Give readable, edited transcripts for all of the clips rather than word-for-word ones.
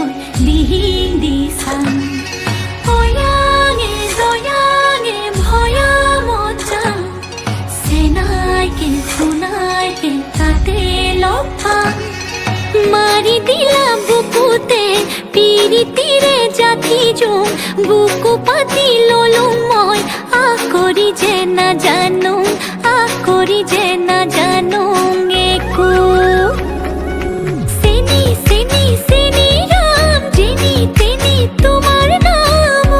널 리디산 고양이 고양이 ভয়া মজা সেনাইকে শোনাইকে তাতে লফা মারি দিলাম বুকুতে পিরিতিরে জাতি জম বুকু পাতি লোলময় আকরি যে না জানো আকরি যে না জানো একু সেনি সেনি সেনি রাম জেনি তেনি তোমার নাম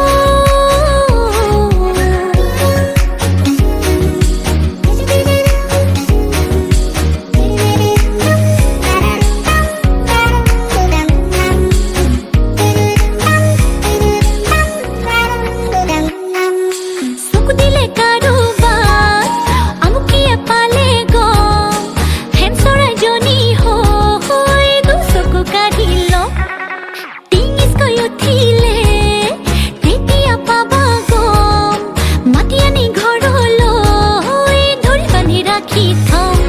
সুখ দিলে কারোবার আমুকিয়ে পালে গো হেম সরাই জনি হই দুসকু কাঢ়িল টিঙিস কৈ উঠিলে তেতিয়া পাবা গম মাতি আনি ঘৰলৈ ধৰি বান্ধি ৰাখি থম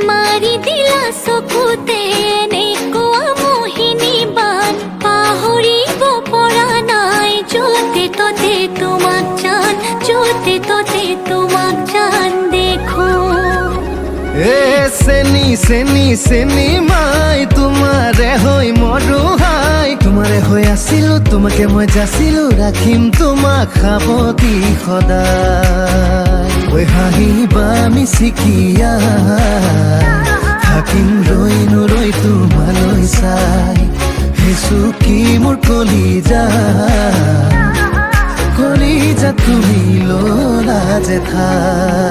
মাৰি দিলা চকুতে এনেকুৱা মোহিনী বান পাহৰিব পৰা নাই য'তে ত'তে তোমাক জান য'তে ত'তে তোমাক জান দেখো এ চেনি চেনি চেনি মাই তোমাৰে হৈ মৰো হাই তোমাৰে হৈ আছিলো তোমাকে মই যাচিলো ৰাখিম তোমাক সাৱতি সদায় ঐ হাঁহিবা মিচিকিয়া থাকিম ৰৈ নৰৈ তোমালৈ চাই হেচু কি মোৰ কলিজা কলিজা তুমি ললা যে ঠাই